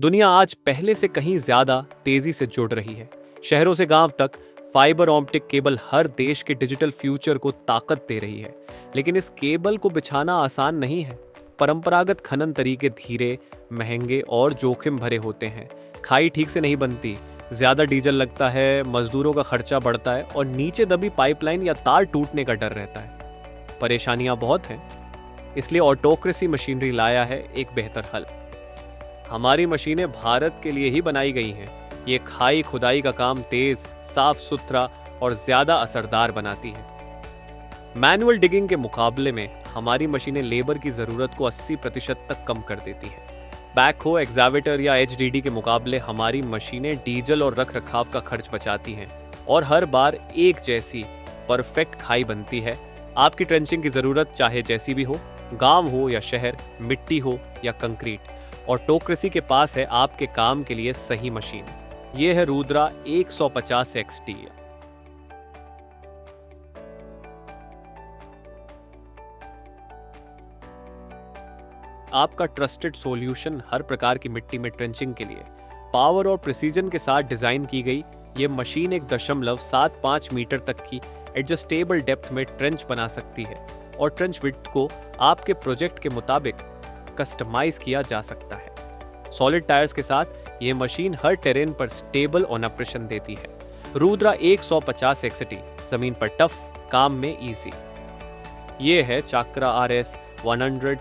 दुनिया आज पहले से कहीं ज्यादा तेजी से जुड़ रही है। शहरों से गांव तक फाइबर ऑप्टिक केबल हर देश के डिजिटल फ्यूचर को ताकत दे रही है। लेकिन इस केबल को बिछाना आसान नहीं है। परंपरागत खनन तरीके धीरे, महंगे और जोखिम भरे होते हैं। खाई ठीक से नहीं बनती, ज्यादा डीजल लगता है, मजदूरों का खर्चा बढ़ता है और नीचे दबी पाइपलाइन या तार टूटने का डर रहता है। परेशानियां बहुत हैं। इसलिए ऑटोक्रेसी मशीनरी लाया है एक बेहतर हल। हमारी मशीनें भारत के लिए ही बनाई गई हैं। ये खाई खुदाई का काम तेज, साफ सुथरा और ज्यादा असरदार बनाती हैं। मैनुअल डिगिंग के मुकाबले में हमारी मशीनें लेबर की जरूरत को 80% तक कम कर देती हैं। बैकहो, एक्सावेटर या एचडीडी के मुकाबले हमारी मशीनें डीजल और रख रखाव का खर्च बचाती हैं और हर बार एक जैसी परफेक्ट खाई बनती है। आपकी ट्रेंचिंग की जरूरत चाहे जैसी भी हो, गांव हो या शहर, मिट्टी हो या कंक्रीट, ऑटोक्रेसी के पास है आपके काम के लिए सही मशीन। ये है रुद्रा 150 XT। आपका ट्रस्टेड सॉल्यूशन हर प्रकार की मिट्टी में ट्रेंचिंग के लिए। पावर और प्रिसीजन के साथ डिजाइन की गई ये मशीन 1.75 मीटर तक की एडजस्टेबल डेप्थ में ट्रेंच बना सकती है और ट्रेंच विड्थ को आपके प्रोजेक्ट के मुताबिक कस्टमाइज किया जा सकता है। सॉलिड टायर्स के साथ ये मशीन हर टेरेन पर स्टेबल ऑपरेशन देती है। रुद्रा 150 XT जमीन पर टफ, काम में इजी। ये है चाक्रा RS 100।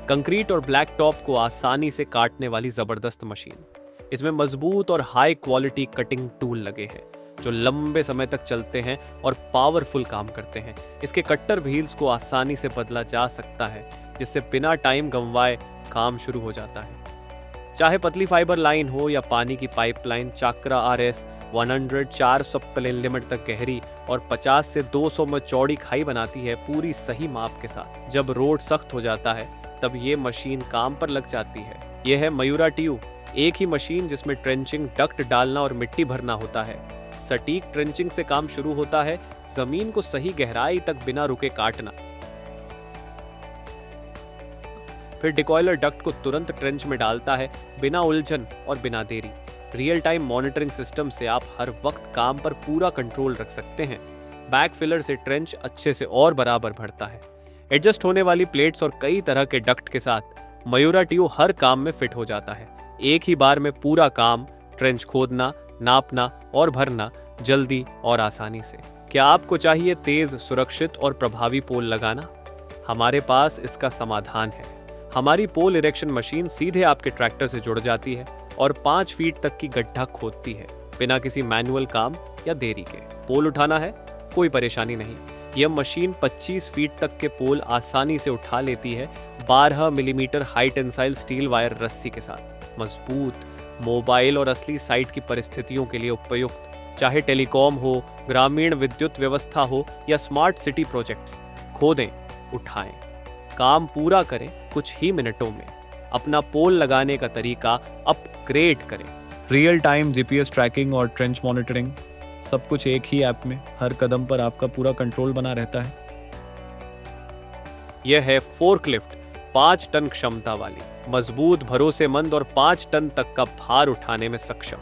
कंक्रीट और ब्लैक टॉप को आसानी से काटने वाली जबरदस्त मशीन। इसमें मजबूत और हाई क्वालिटी कटिंग टूल लगे हैं जो लंबे समय तक चलते हैं और पावरफुल काम करते हैं। इसके कट्टर व्हील्स को आसानी से बदला जा सकता है, जिससे बिना टाइम गंवाए काम शुरू हो जाता है। चाहे पतली फाइबर लाइन हो या पानी की पाइपलाइन, चाक्रा RS 100 400 मिलीमीटर तक गहरी और 50 से 200 में चौड़ी खाई बनाती है, पूरी सही माप के साथ। जब रोड सख्त हो जाता है तब ये मशीन काम पर लग जाती है। यह है मयूरा TU, एक ही मशीन जिसमें ट्रेंचिंग, डक्ट डालना और मिट्टी भरना होता है। सटीक ट्रेंचिंग से काम शुरू होता है, जमीन को सही गहराई तक बिना रुके काटना। फिर डिकॉइलर डक्ट को तुरंत ट्रेंच में डालता है, बिना उलझन और बिना देरी। रियल टाइम मॉनिटरिंग सिस्टम से आप हर वक्त काम पर पूरा कंट्रोल रख सकते हैं। बैक फिलर से ट्रेंच अच्छे से और बराबर भरता है। एडजस्ट होने वाली प्लेट्स और कई तरह के डक्ट के साथ मयूरा TU हर काम में फिट हो जाता है। एक ही बार में पूरा काम, ट्रेंच खोदना, नापना और भरना, जल्दी और आसानी से। क्या आपको चाहिए तेज, सुरक्षित और प्रभावी पोल लगाना? हमारे पास इसका समाधान है। हमारी पोल इरेक्शन मशीन सीधे आपके ट्रैक्टर से जुड़ जाती है और 5 फीट तक की गड्ढा खोदती है, बिना किसी मैनुअल काम या देरी के। पोल उठाना है? कोई परेशानी नहीं। यह मशीन 25 फीट तक के पोल आसानी से उठा लेती है, 12 millimetre high tensile steel wire रस्सी के साथ। मजबूत, मोबाइल और असली साइट की परिस्थितियों के लिए उपयुक्त। चाहे टेलीकॉम हो, ग्रामीण विद्युत व्यवस्था हो या स्मार्ट सिटी प्रोजेक्ट्स, खोदें, उठाएं, काम पूरा करें कुछ ही मिनटों में। अपना पोल लगाने का तरीका अपग्रेड करें। रियल टाइम GPS ट्रैकिंग और ट्रेंच मॉनिटरिंग, सब कुछ एक ही ऐप में। हर कदम पर आपका पूरा कंट्रोल बना रहता है। यह है फोर्कलिफ्ट, 5 टन क्षमता वाली, मजबूत, भरोसेमंद और 5 टन तक का भार उठाने में सक्षम।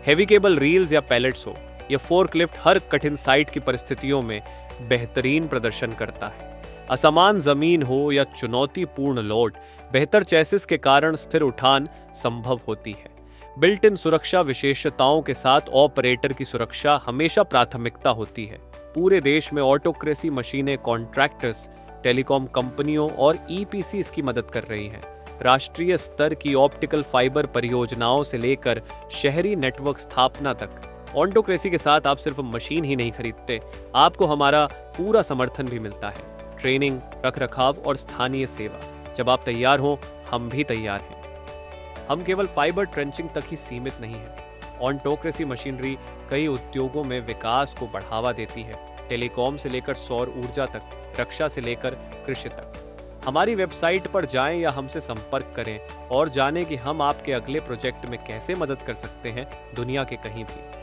हेवी केबल रील्स या पैलेट्स हो, यह फोर्कलिफ्ट हर कठिन साइट की परिस्थितियों में बेहतरीन प्रदर्शन करता है। असमान जमीन हो या चुनौतीपूर्ण लोड, बेहतर चेसिस के कारण स्थिर उठान संभव होती है। बिल्ट इन सुरक्षा विशेषताओं के साथ ऑपरेटर की सुरक्षा हमेशा प्राथमिकता होती है। पूरे देश में ऑटोक्रेसी मशीनें कॉन्ट्रैक्टर्स, टेलीकॉम कंपनियों और EPCs की मदद कर रही हैं। राष्ट्रीय स्तर की ऑप्टिकल फाइबर परियोजनाओं से लेकर शहरी नेटवर्क स्थापना तक, ऑटोक्रेसी के साथ आप सिर्फ मशीन ही नहीं खरीदते, आपको हमारा पूरा समर्थन भी मिलता है। ट्रेनिंग, रखरखाव और स्थानीय सेवा। जब आप तैयार हो, हम भी तैयार हैं। हम केवल फाइबर ट्रेंचिंग तक ही सीमित नहीं हैं। ऑटोक्रेसी मशीनरी कई उद्योगों में विकास को बढ़ावा देती है, टेलीकॉम से लेकर सौर ऊर्जा तक, रक्षा से लेकर कृषि तक। हमारी वेबसाइट पर जाएं या हमसे संपर्क करें और जानें कि हम आपके अगले प्रोजेक्ट में कैसे मदद कर सकते हैं, दुनिया के कहीं भी।